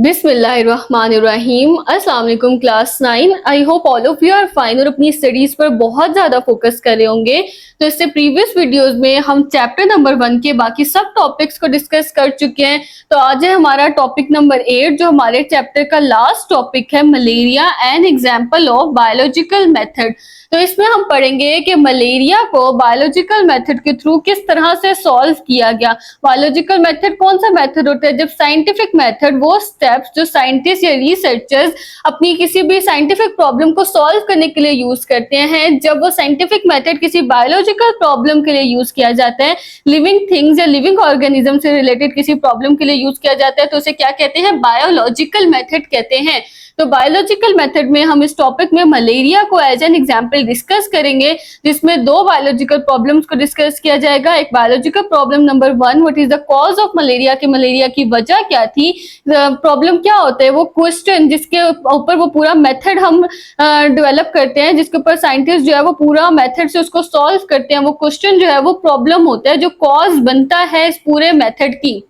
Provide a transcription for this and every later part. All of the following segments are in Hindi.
बिस्मिल्लाहिर्रहमानिर्रहीम। अस्सलाम वालेकुम class 9। I hope all of you are fine और अपनी स्टडीज पर बहुत ज़्यादा फोकस कर रहे होंगे। तो इससे प्रीवियस वीडियोस में हम चैप्टर नंबर 1 के बाकी सब टॉपिक्स को डिस्कस कर चुके हैं। तो आज है हमारा टॉपिक नंबर 8 जो हमारे चैप्टर का लास्ट टॉपिक है, malaria an example of biological method. तो इसमें हम पढ़ेंगे कि मलेरिया को बायोलॉजिकल मेथड के थ्रू किस तरह से सॉल्व किया गया। बायोलॉजिकल मेथड कौन सा मेथड होता है? जब साइंटिफिक मेथड वो स्टेप्स जो साइंटिस्ट या रिसर्चर्स अपनी किसी भी साइंटिफिक प्रॉब्लम को सॉल्व करने के लिए यूज करते हैं। जब वो साइंटिफिक मेथड किसी बायोलॉजिकल प्रॉब्लम के लिए यूज किया जाता है, लिविंग थिंग्स या लिविंग ऑर्गेनिज्म से रिलेटेड किसी प्रॉब्लम के लिए यूज किया जाता है, तो उसे क्या कहते हैं? बायोलॉजिकल मेथड कहते हैं। तो बायोलॉजिकल मेथड में हम इस टॉपिक में मलेरिया को एज एन एग्जाम्पल डिस्कस करेंगे, जिसमें दो बायोलॉजिकल प्रॉब्लम्स को डिस्कस किया जाएगा। एक biological problem number 1, what is the cause of malaria, कि मलेरिया की वजह क्या थी। प्रॉब्लम क्या होता है, वो क्वेश्चन जिसके ऊपर वो पूरा मेथड हम डेवलप करते हैं, जिसके ऊपर साइंटिस्ट जो है वो पूरा मेथड से उसको सॉल्व करते हैं। वो क्वेश्चन जो है वो प्रॉब्लम होता है जो कॉज बनता है इस पूरे मेथड की।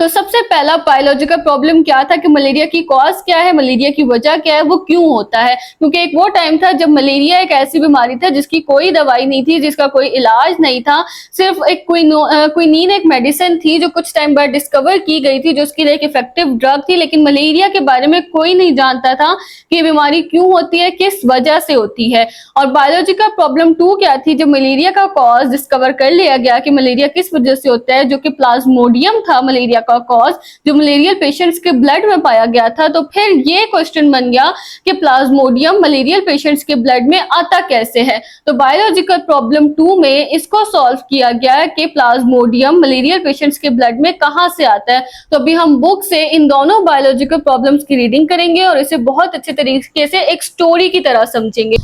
तो सबसे पहला बायोलॉजिकल प्रॉब्लम क्या था कि मलेरिया की कॉज क्या है, मलेरिया की वजह क्या है, वो क्यों होता है। क्योंकि एक वो टाइम था जब मलेरिया एक ऐसी बीमारी था जिसकी कोई दवाई नहीं थी, जिसका कोई इलाज नहीं था। सिर्फ एक क्विनीन एक मेडिसिन थी जो कुछ टाइम बाद डिस्कवर की गई थी, जो उसके लिए एक इफेक्टिव ड्रग थी। लेकिन मलेरिया के बारे में कोई नहीं जानता था कि बीमारी क्यों होती है, किस वजह से होती है। और बायोलॉजिकल प्रॉब्लम 2 क्या थी? जब मलेरिया का कॉज डिस्कवर कर लिया गया कि मलेरिया किस वजह से होता है, जो कि प्लाज्मोडियम था मलेरिया का कॉज, जो मलेरियल पेशेंट्स के ब्लड में पाया गया था। तो फिर ये क्वेश्चन बन गया कि प्लाज्मोडियम मलेरियल पेशेंट्स के ब्लड में आता कैसे है। तो बायोलॉजिकल प्रॉब्लम 2 में इसको सॉल्व किया गया कि प्लाज्मोडियम मलेरियल पेशेंट्स के ब्लड में कहां से आता है। तो अभी हम बुक से इन दोनों बायोलॉजिकल प्रॉब्लम्स की रीडिंग करेंगे और इसे बहुत अच्छे तरीके से एक स्टोरी की तरह समझेंगे।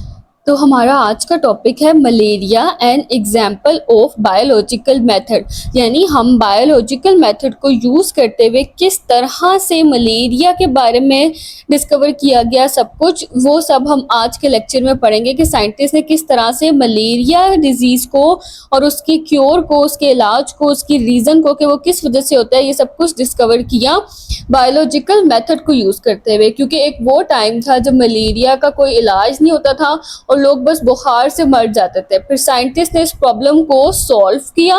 तो हमारा आज का टॉपिक है malaria an example of biological method, यानी हम बायोलॉजिकल मेथड को यूज़ करते हुए किस तरह से मलेरिया के बारे में डिस्कवर किया गया सब कुछ, वो सब हम आज के लेक्चर में पढ़ेंगे कि साइंटिस्ट ने किस तरह से मलेरिया डिजीज़ को और उसकी क्योर को, उसके इलाज को, उसकी रीज़न को कि वो किस वजह से होता है, ये सब कुछ डिस्कवर किया बायोलॉजिकल मेथड को यूज़ करते हुए। क्योंकि एक वो टाइम था जब मलेरिया का कोई इलाज नहीं होता था और लोग बस बुखार से मर जाते थे। फिर साइंटिस्ट ने इस प्रॉब्लम को सॉल्व किया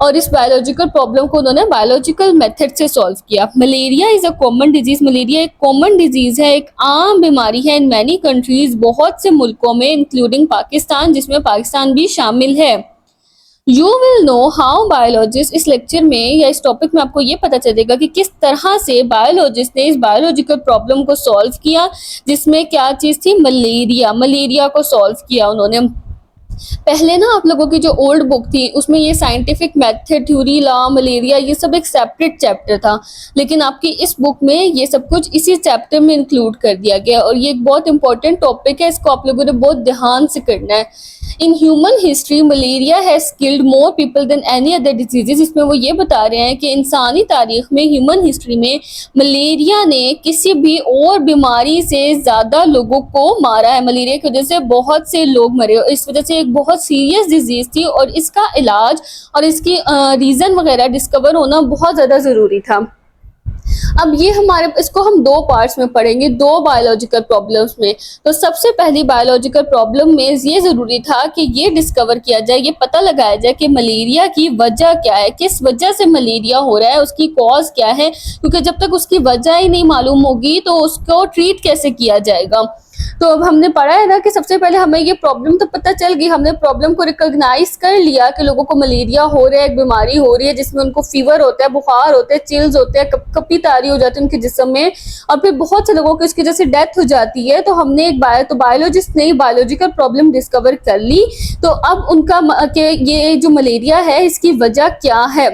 और इस बायोलॉजिकल प्रॉब्लम को उन्होंने बायोलॉजिकल मेथड से सॉल्व किया। Malaria is a common disease, malaria एक कॉमन डिजीज़ है, एक आम बीमारी है इन मैनी कंट्रीज, बहुत से मुल्कों में, इंक्लूडिंग पाकिस्तान, जिसमें पाकिस्तान भी शामिल है। You will know how biologist, इस लेक्चर में या इस टॉपिक में आपको ये पता चलेगा कि किस तरह से बायोलॉजिस्ट ने इस बायोलॉजिकल प्रॉब्लम को सॉल्व किया, जिसमें क्या चीज़ थी? मलेरिया। मलेरिया को सॉल्व किया उन्होंने। पहले ना आप लोगों की जो ओल्ड बुक थी उसमें ये scientific method, theory, law, malaria, ये सब एक सेपरेट चैप्टर था, लेकिन आपकी इस बुक में ये सब कुछ इसी चैप्टर में इंक्लूड कर दिया गया। और ये एक बहुत इंपॉर्टेंट टॉपिक है, इसको आप लोगों ने बहुत ध्यान से करना है। In human history malaria has killed more people than any other diseases, इसमें वो ये बता रहे हैं कि इंसानी तारीख में, ह्यूमन हिस्ट्री में मलेरिया ने किसी भी और बीमारी से ज़्यादा लोगों को मारा है। मलेरिया की वजह से बहुत से लोग मरे, इस वजह से एक बहुत सीरियस डिजीज़ थी और इसका इलाज और इसकी रीज़न वगैरह डिस्कवर होना बहुत ज़्यादा ज़रूरी था। अब ये इसको हम 2 पार्ट्स में पढ़ेंगे, 2 बायोलॉजिकल प्रॉब्लम्स में। तो सबसे पहली बायोलॉजिकल प्रॉब्लम में ये ज़रूरी था कि ये डिस्कवर किया जाए, ये पता लगाया जाए कि मलेरिया की वजह क्या है, किस वजह से मलेरिया हो रहा है, उसकी कॉज क्या है। क्योंकि जब तक उसकी वजह ही नहीं मालूम होगी तो उसको ट्रीट कैसे किया जाएगा। तो अब हमने पढ़ा है ना कि सबसे पहले हमें ये प्रॉब्लम तो पता चल गई, हमने प्रॉब्लम को रिकॉग्नाइज कर लिया कि लोगों को मलेरिया हो रहा है, एक बीमारी हो रही है जिसमें उनको फीवर होता है, बुखार होते हैं, चिल्स होते हैं, कपकपी तारी हो जाती है उनके जिस्म में, और फिर बहुत से लोगों की उसकी वजह से डेथ हो जाती है। तो हमने बायोलॉजिस्ट ने बायोलॉजिकल प्रॉब्लम डिस्कवर कर ली। तो अब उनका ये जो मलेरिया है इसकी वजह क्या है।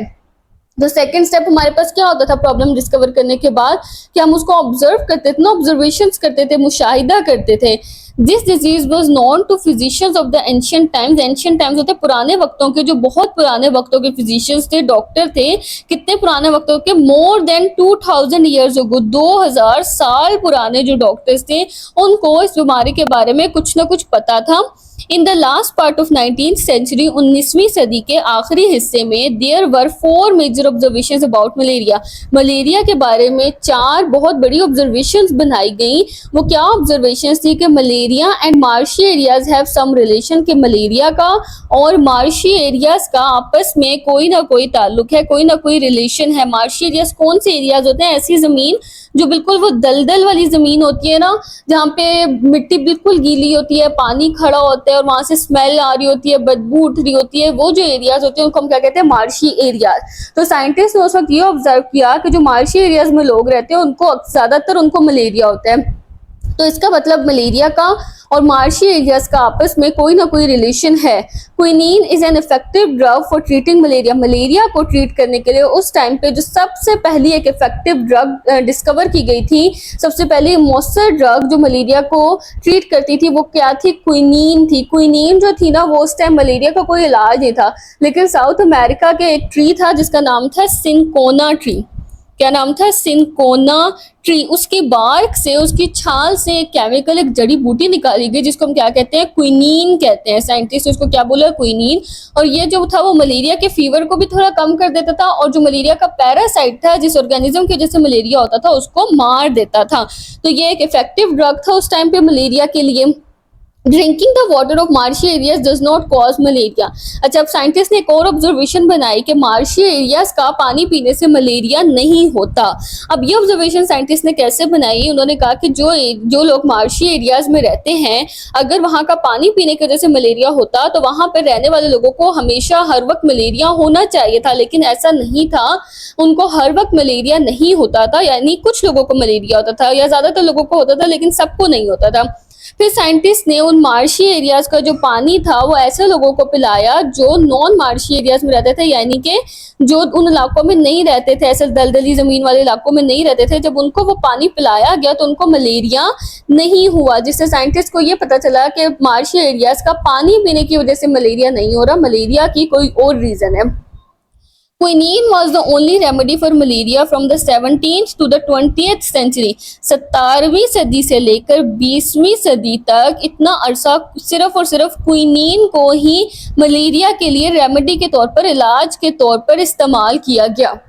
तो सेकेंड स्टेप हमारे पास क्या होता था प्रॉब्लम डिस्कवर करने के बाद, कि हम उसको ऑब्जर्व करते थे ना, ऑब्जर्वेशंस करते थे, मुशाहिदा करते थे। This disease was known to physicians of the ancient times. Ancient times होते पुराने वक्तों के, जो बहुत पुराने वक्तों के फिजिशियंस थे, डॉक्टर थे। कितने पुराने वक्तों के? मोर देन 2000 ईयर्स अगो, 2000 साल पुराने जो डॉक्टर्स थे उनको इस बीमारी के बारे में कुछ ना कुछ पता था। In the last part of 19th century, 19वीं सदी के आखिरी हिस्से में, there were 4 major observations about malaria. Malaria के बारे में 4 बहुत बड़ी ऑब्जर्वेशंस बनाई गई। वो क्या ऑब्जर्वेशंस थी? कि malaria and marshy areas have some relation, कि मलेरिया का और मार्शी एरियाज का आपस में कोई ना कोई ताल्लुक है, कोई ना कोई रिलेशन है। मार्शी एरियाज कौन से एरियाज होते हैं? ऐसी जमीन जो बिल्कुल वो दलदल वाली जमीन होती है ना, जहाँ पे मिट्टी बिल्कुल गीली होती है, पानी खड़ा होता है और वहां से स्मेल आ रही होती है, बदबू उठ रही होती है, वो जो एरियाज होते हैं उनको हम क्या कहते हैं? Marshy areas. तो साइंटिस्ट ने उस वक्त ये ऑब्जर्व किया कि जो मार्शी एरियाज में लोग रहते हैं उनको ज्यादातर उनको मलेरिया होता है। तो इसका मतलब मलेरिया का और मार्शी एरियाज का आपस में कोई ना कोई रिलेशन है। Quinine is an effective drug for treating malaria. Malaria को ट्रीट करने के लिए उस टाइम पे जो सबसे पहली एक इफेक्टिव ड्रग डिस्कवर की गई थी, सबसे पहली मौसर ड्रग जो मलेरिया को ट्रीट करती थी, वो क्या थी? क्विनीन थी। क्विनीन जो थी ना, वो उस टाइम मलेरिया का कोई इलाज नहीं था, लेकिन साउथ अमेरिका के एक ट्री था जिसका नाम था सिंकोना ट्री। क्या नाम था? Cinchona tree. उसकी बार्क से, उसकी छाल से एक केमिकल, एक जड़ी बूटी निकाली गई जिसको हम क्या कहते हैं? क्विनीन कहते हैं। साइंटिस्ट उसको क्या बोला? क्विनीन। और ये जो था वो मलेरिया के फीवर को भी थोड़ा कम कर देता था, और जो मलेरिया का पैरासाइट था, जिस ऑर्गेनिज्म की वजह से मलेरिया होता था, उसको मार देता था। तो ये एक इफेक्टिव ड्रग था उस टाइम पे मलेरिया के लिए। Drinking the water of marshy areas does not cause malaria. अच्छा, अब साइंटिस्ट ने एक और ऑब्जर्वेशन बनाई कि मार्शी एरियाज का पानी पीने से मलेरिया नहीं होता। अब ये ऑब्जर्वेशन साइंटिस्ट ने कैसे बनाई? उन्होंने कहा कि जो लोग मार्शी एरियाज में रहते हैं, अगर वहाँ का पानी पीने की वजह से मलेरिया होता तो वहाँ पर रहने वाले लोगों को हमेशा हर वक्त मलेरिया होना चाहिए था, लेकिन ऐसा नहीं था। उनको हर वक्त मलेरिया नहीं होता था, यानी कुछ लोगों को मलेरिया होता था या ज्यादातर लोगों को होता था, लेकिन सबको नहीं होता था। फिर साइंटिस्ट ने उन मार्शी एरियाज का जो पानी था वो ऐसे लोगों को पिलाया जो नॉन मार्शी एरियाज में रहते थे, यानी कि जो उन इलाकों में नहीं रहते थे, ऐसे दलदली जमीन वाले इलाकों में नहीं रहते थे। जब उनको वो पानी पिलाया गया तो उनको मलेरिया नहीं हुआ, जिससे साइंटिस्ट को ये पता चला कि मार्शी एरियाज का पानी पीने की वजह से मलेरिया नहीं हो रहा, मलेरिया की कोई और रीजन है। Quinine was the only remedy for malaria from the 17th to the 20th century। 17वीं सदी से लेकर 20वीं सदी तक इतना अरसा सिर्फ और सिर्फ क्विनीन को ही मलेरिया के लिए रेमेडी के तौर पर, इलाज के तौर पर इस्तेमाल किया गया।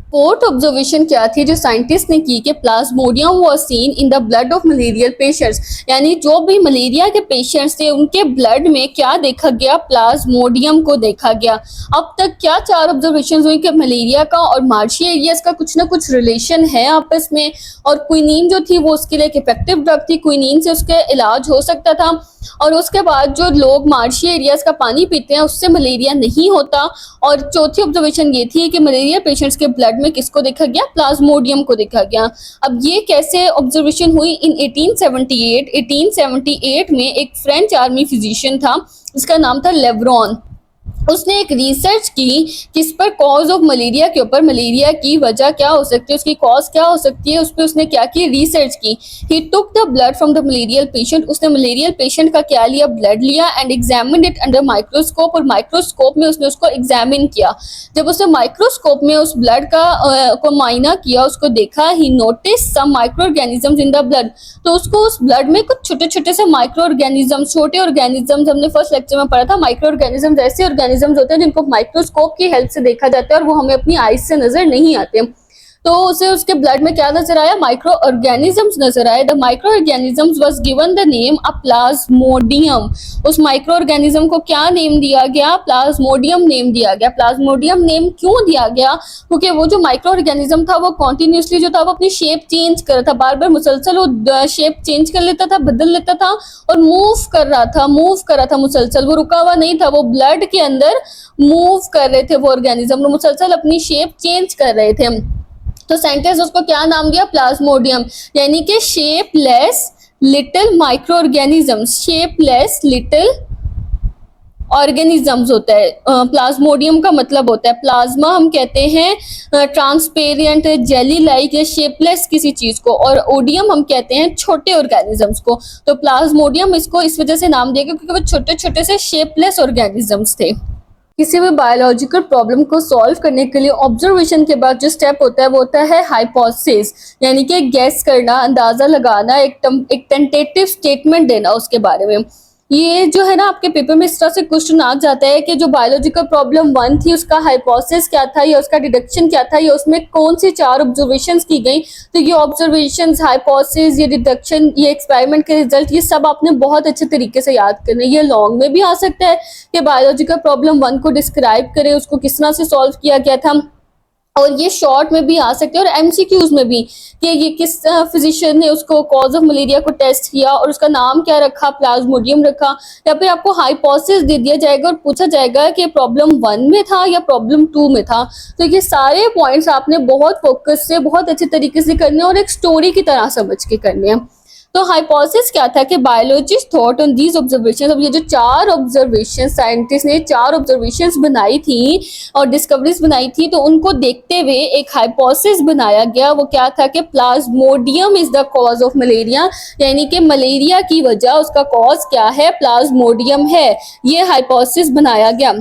फोर्थ ऑब्जर्वेशन क्या थी जो साइंटिस्ट ने की? कि Plasmodium was seen in the blood of malarial patients, यानी जो भी मलेरिया के पेशेंट्स थे उनके ब्लड में क्या देखा गया? प्लाज्मोडियम को देखा गया। अब तक क्या 4 ऑब्जर्वेशन हुई कि मलेरिया का और मार्शी एरियाज का कुछ ना कुछ रिलेशन है आपस में, और क्विनीन जो थी वो उसके लिए एक इफेक्टिव ड्रग थी, क्विनीन से उसके इलाज हो सकता था। और उसके बाद जो लोग मार्शी एरियाज का पानी पीते हैं उससे मलेरिया नहीं होता। और चौथी ऑब्जर्वेशन ये थी कि मलेरिया पेशेंट्स के ब्लड में किसको देखा गया? प्लाज्मोडियम को देखा गया। अब ये कैसे ऑब्जर्वेशन हुई? इन 1878 में एक फ्रेंच आर्मी फिजिशियन था, उसका नाम था लेब्रॉन। उसने एक रिसर्च की किस पर? कॉज ऑफ मलेरिया के ऊपर, मलेरिया की वजह क्या हो सकती है, उसकी कॉज क्या हो सकती है, उस पर उसने क्या की? रिसर्च की। He took the blood from the malarial patient. उसने मलेरियल पेशेंट का क्या लिया? ब्लड लिया, and examined it under microscope, और माइक्रोस्कोप में उसने उसको एग्जामिन किया। जब उसने माइक्रोस्कोप में उस ब्लड का को मायना किया, उसको देखा, he notice some micro organisms in the blood. तो उसको उस ब्लड में कुछ छोटे छोटे से माइक्रो ऑर्गेनिजम, छोटे ऑर्गेनिजम्स, हमने फर्स्ट लेक्चर में पढ़ा था, माइक्रो ऑर्गेनिजम्स ऐसे ऑर्गेनिजम्स होते हैं जिनको माइक्रोस्कोप की हेल्प से देखा जाता है और वो हमें अपनी आईज से नजर नहीं आते। तो उसे उसके ब्लड में क्या नजर आया? माइक्रो ऑर्गेनिजम्स नजर आए। The micro organisms was given the name a Plasmodium. उस माइक्रो ऑर्गेनिज्म को क्या नेम दिया गया? प्लाज्मोडियम नेम दिया गया। प्लाज्मोडियम नेम क्यों दिया गया? क्योंकि वो जो माइक्रो ऑर्गेनिज्म था वो कॉन्टिन्यूसली जो था वो अपनी शेप चेंज कर रहा था, बार बार मुसलसल वो शेप चेंज कर लेता था, बदल लेता था और मूव कर रहा था मुसलसल, वो रुका हुआ नहीं था, वो ब्लड के अंदर मूव कर रहे थे, वो ऑर्गेनिज्म मुसलसल अपनी शेप चेंज कर रहे थे। तो साइंटिस्ट उसको क्या नाम दिया? प्लाज्मोडियम, यानी कि shapeless little micro organisms, shapeless little organisms होता है। प्लाज्मोडियम का मतलब होता है, प्लाज्मा हम कहते हैं ट्रांसपेरेंट जेली लाइक या शेपलेस किसी चीज को, और ओडियम हम कहते हैं छोटे ऑर्गेनिजम्स को। तो प्लाज्मोडियम इसको इस वजह से नाम दिया गया क्योंकि वो छोटे छोटे से शेपलेस ऑर्गेनिजम्स थे। किसी भी बायोलॉजिकल प्रॉब्लम को सॉल्व करने के लिए ऑब्जर्वेशन के बाद जो स्टेप होता है वो होता है हाइपोथेसिस, यानी कि गेस करना, अंदाजा लगाना, एक टेंटेटिव स्टेटमेंट देना उसके बारे में। ये जो है ना आपके पेपर में इस तरह से क्वेश्चन आ जाता है कि जो बायोलॉजिकल प्रॉब्लम 1 थी उसका हाइपोथेसिस क्या था या उसका डिडक्शन क्या था या उसमें कौन सी 4 ऑब्जर्वेशंस की गई। तो ये ऑब्जर्वेशंस, हाइपोथेसिस, ये डिडक्शन, ये एक्सपेरिमेंट के रिजल्ट, ये सब आपने बहुत अच्छे तरीके से याद करना है। ये लॉन्ग में भी आ सकता है कि बायोलॉजिकल प्रॉब्लम 1 को डिस्क्राइब करें, उसको किस तरह से सॉल्व किया गया था, और ये शॉर्ट में भी आ सकते हैं और एमसीक्यूज में भी कि ये किस फिजिशियन ने उसको कॉज ऑफ मलेरिया को टेस्ट किया और उसका नाम क्या रखा, प्लाज्मोडियम रखा, या फिर आपको हाइपोथेसिस दे दिया जाएगा और पूछा जाएगा कि प्रॉब्लम 1 में था या प्रॉब्लम 2 में था। तो ये सारे पॉइंट्स आपने बहुत फोकस से, बहुत अच्छे तरीके से करने और एक स्टोरी की तरह समझ के करने हैं। तो हाइपोथेसिस क्या था कि biologist thought on these observations. अब ये जो 4 ऑब्जर्वेशन साइंटिस्ट ने 4 ऑब्जर्वेशंस बनाई थी और डिस्कवरीज बनाई थी, तो उनको देखते हुए एक हाइपोथेसिस बनाया गया। वो क्या था कि Plasmodium is the cause of malaria, यानी कि मलेरिया की वजह, उसका कॉज क्या है, प्लाज्मोडियम है। ये हाइपोथेसिस बनाया गया।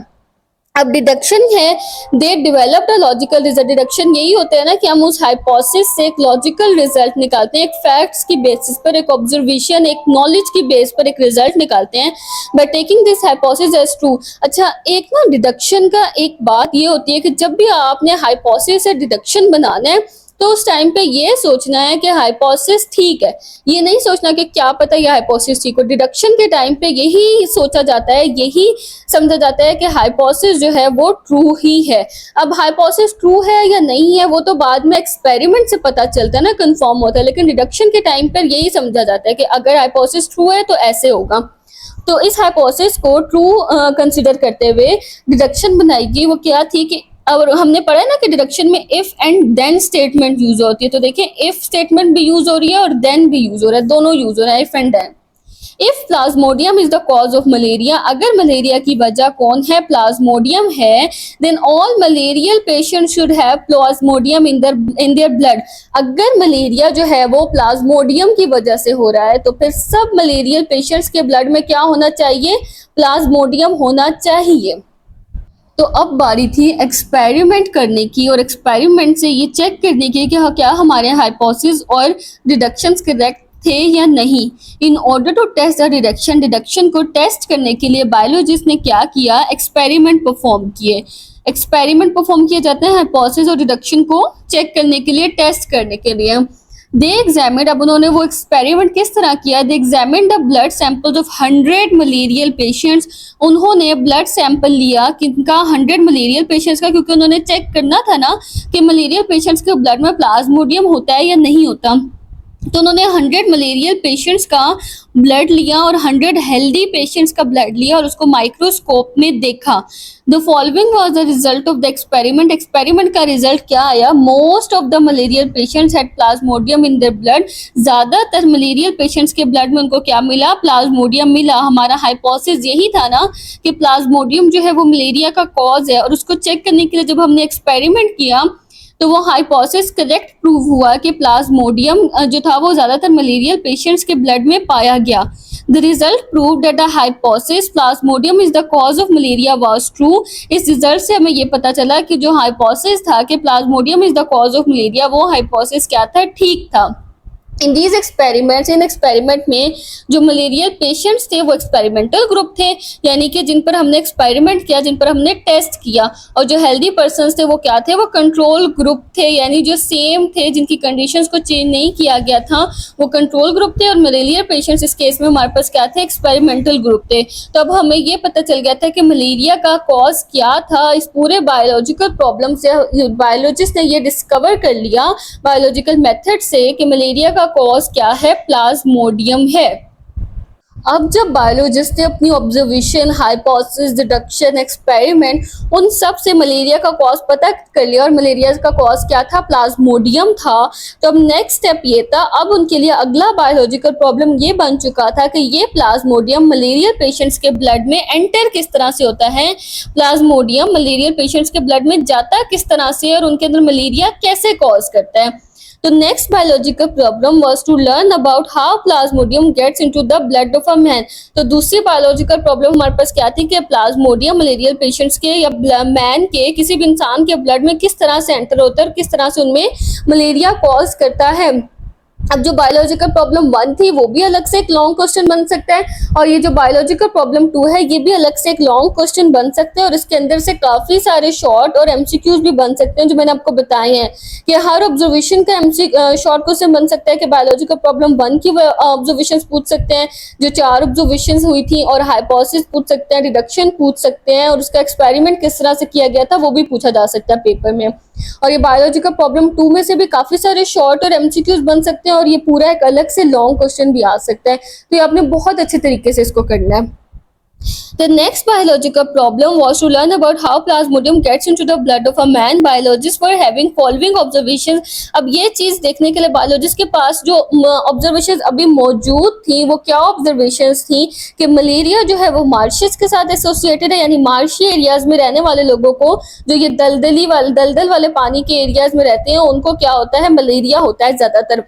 अब डिडक्शन है, they developed a logical result. Deduction यही होता है ना कि हम उस हाइपोथेसिस से एक लॉजिकल रिजल्ट निकालते हैं, एक फैक्ट्स की बेसिस पर, एक ऑब्जर्वेशन, एक नॉलेज की बेस पर एक रिजल्ट निकालते हैं by taking this hypothesis as true. अच्छा, एक ना डिडक्शन का एक बात ये होती है कि जब भी आपने हाइपोथेसिस से डिडक्शन बनाना है तो उस टाइम पे ये सोचना है कि हाइपोथेसिस ठीक है, ये नहीं सोचना कि क्या पता ये हाइपोथेसिस ठीक हो। डिडक्शन के टाइम पे यही सोचा जाता है, यही समझा जाता है कि हाइपोथेसिस जो है वो ट्रू ही है। अब हाइपोथेसिस ट्रू है या नहीं है वो तो बाद में एक्सपेरिमेंट से पता चलता है ना, कंफर्म होता है, लेकिन डिडक्शन के टाइम पर यही समझा जाता है कि अगर हाइपोथेसिस ट्रू है तो ऐसे होगा। तो इस हाइपोथेसिस को ट्रू कंसिडर करते हुए डिडक्शन बनाई गई। वो क्या थी कि और हमने पढ़ा है ना कि डिडक्शन में if and then statement use होती है। तो देखिए, इफ स्टेटमेंट भी यूज हो रही है और देन भी यूज हो रहा है, दोनों यूज हो रहा है, if and then. If plasmodium is the cause of malaria, अगर मलेरिया की वजह कौन है, प्लाज्मोडियम है, then all malarial patient should have plasmodium in their blood. अगर मलेरिया जो है वो प्लाज्मोडियम की वजह से हो रहा है तो फिर सब मलेरियल पेशेंट्स के ब्लड में क्या होना चाहिए, प्लाज्मोडियम होना चाहिए। तो अब बारी थी एक्सपेरिमेंट करने की और एक्सपेरिमेंट से ये चेक करने की कि क्या हमारे हाइपोथेसिस और डिडक्शंस करेक्ट थे या नहीं। In order to test the deduction को टेस्ट करने के लिए बायोलॉजिस्ट ने क्या किया, एक्सपेरिमेंट परफॉर्म किए। एक्सपेरिमेंट परफॉर्म किए जाते हैं हाइपोथेसिस और डिडक्शन को चेक करने के लिए, टेस्ट करने के लिए। दे एग्जामिन्ड, अब उन्होंने वो एक्सपेरिमेंट किस तरह किया, they examined the blood samples of 100 malarial patients. उन्होंने ब्लड सैंपल लिया किनका, 100 मलेरियल पेशेंट्स का, क्योंकि उन्होंने चेक करना था ना कि मलेरियल पेशेंट्स के ब्लड में प्लाज्मोडियम होता है या नहीं होता। तो उन्होंने 100 मलेरियल पेशेंट्स का ब्लड लिया और 100 हेल्दी पेशेंट्स का ब्लड लिया और उसको माइक्रोस्कोप में देखा। The following was the result of the experiment. Experiment का रिजल्ट क्या आया, most of the malarial patients had Plasmodium in their blood. ज्यादातर मलेरियल पेशेंट्स के ब्लड में उनको क्या मिला, प्लाज्मोडियम मिला। हमारा हाइपोथेसिस यही था ना कि प्लाज्मोडियम जो है वो मलेरिया का कॉज है, और उसको चेक करने के लिए जब हमने एक्सपेरिमेंट किया तो वो हाइपोथेसिस करेक्ट प्रूव हुआ कि प्लाज्मोडियम जो था वो ज्यादातर मलेरियल पेशेंट्स के ब्लड में पाया गया। The result prove that the hypothesis Plasmodium is the cause of malaria was true. इस रिजल्ट से हमें ये पता चला कि जो हाइपोथेसिस था कि Plasmodium is the cause of malaria, वो हाइपोथेसिस क्या था, ठीक था। In these experiments, in experiment में जो मलेरियल पेशेंट्स थे वो एक्सपेरिमेंटल ग्रुप थे, यानी कि जिन पर हमने एक्सपेरिमेंट किया, जिन पर हमने टेस्ट किया, और जो हेल्दी पर्सन्स थे वो क्या थे, वो कंट्रोल ग्रुप थे, यानी जो सेम थे, जिनकी कंडीशंस को चेंज नहीं किया गया था, वो कंट्रोल ग्रुप थे। और मलेरिया पेशेंट्स इस केस में हमारे पास क्या थे, एक्सपेरिमेंटल ग्रुप थे। तो अब हमें ये पता चल गया था कि मलेरिया का कॉज क्या था। इस पूरे बायोलॉजिकल प्रॉब्लम से बायोलॉजिस्ट ने ये डिस्कवर कर लिया बायोलॉजिकल मेथड से कि मलेरिया का कॉज क्या है, प्लाज्मोडियम है। अब जब बायोलॉजिस्ट ने अपनी ऑब्जर्वेशन, हाइपोथेसिस, डिडक्शन, एक्सपेरिमेंट उन सब से मलेरिया का कॉज पता कर लिया और मलेरिया का कॉज क्या था, प्लाज्मोडियम था, तो अब नेक्स्ट स्टेप ये था, अब उनके लिए अगला बायोलॉजिकल प्रॉब्लम ये बन चुका था कि ये प्लाज्मोडियम मलेरियल पेशेंट्स के ब्लड में एंटर किस तरह से होता है, प्लाज्मोडियम मलेरियल पेशेंट्स के ब्लड में जाता किस तरह से और उनके अंदर मलेरिया कैसे कॉज करता है। The next biological problem was to learn about how plasmodium gets into the blood of a man. तो दूसरी बायोलॉजिकल प्रॉब्लम हमारे पास क्या थी कि प्लाज्मोडियम मलेरियल पेशेंट्स के या मैन के किसी भी इंसान के ब्लड में किस तरह से एंटर होता है और किस तरह से उनमें मलेरिया कॉज करता है। अब जो बायोलॉजिकल प्रॉब्लम 1 थी वो भी अलग से एक लॉन्ग क्वेश्चन बन सकता है और ये जो बायोलॉजिकल प्रॉब्लम 2 है ये भी अलग से एक लॉन्ग क्वेश्चन बन सकते हैं और इसके अंदर से काफी सारे शॉर्ट और एमसीक्यूज भी बन सकते हैं जो मैंने आपको बताए हैं कि हर ऑब्जर्वेशन का शॉर्ट क्वेश्चन बन सकता है कि बायोलॉजिकल प्रॉब्लम 1 की ऑब्जर्वेशन पूछ सकते हैं, जो 4 ऑब्जर्वेशन हुई थी, और हाइपोथेसिस पूछ सकते हैं, डिडक्शन पूछ सकते हैं और उसका एक्सपेरिमेंट किस तरह से किया गया था वो भी पूछा जा सकता है पेपर में। और ये बायोलॉजिकल प्रॉब्लम 2 में से भी काफी सारे शॉर्ट और एमसीक्यूज बन सकते हैं और ये पूरा एक अलग से लॉन्ग क्वेश्चन भी आ सकता है, तो ये आपने बहुत अच्छे तरीके से इसको करना है। The next biological problem was to learn about how plasmodium gets into the blood of a man. Biologists were having following observations. अब ये चीज देखने के लिए बायोलॉजिस्ट के पास जो ऑब्जर्वेशंस अभी मौजूद थी वो क्या ऑब्जर्वेशंस थी कि मलेरिया जो है वो मार्शेस के साथ एसोसिएटेड है, यानी मार्शी एरियाज में रहने वाले लोगों को, जो ये दलदल वाले पानी के एरियाज में रहते हैं, उनको क्या होता है, मलेरिया होता है ज्यादातर।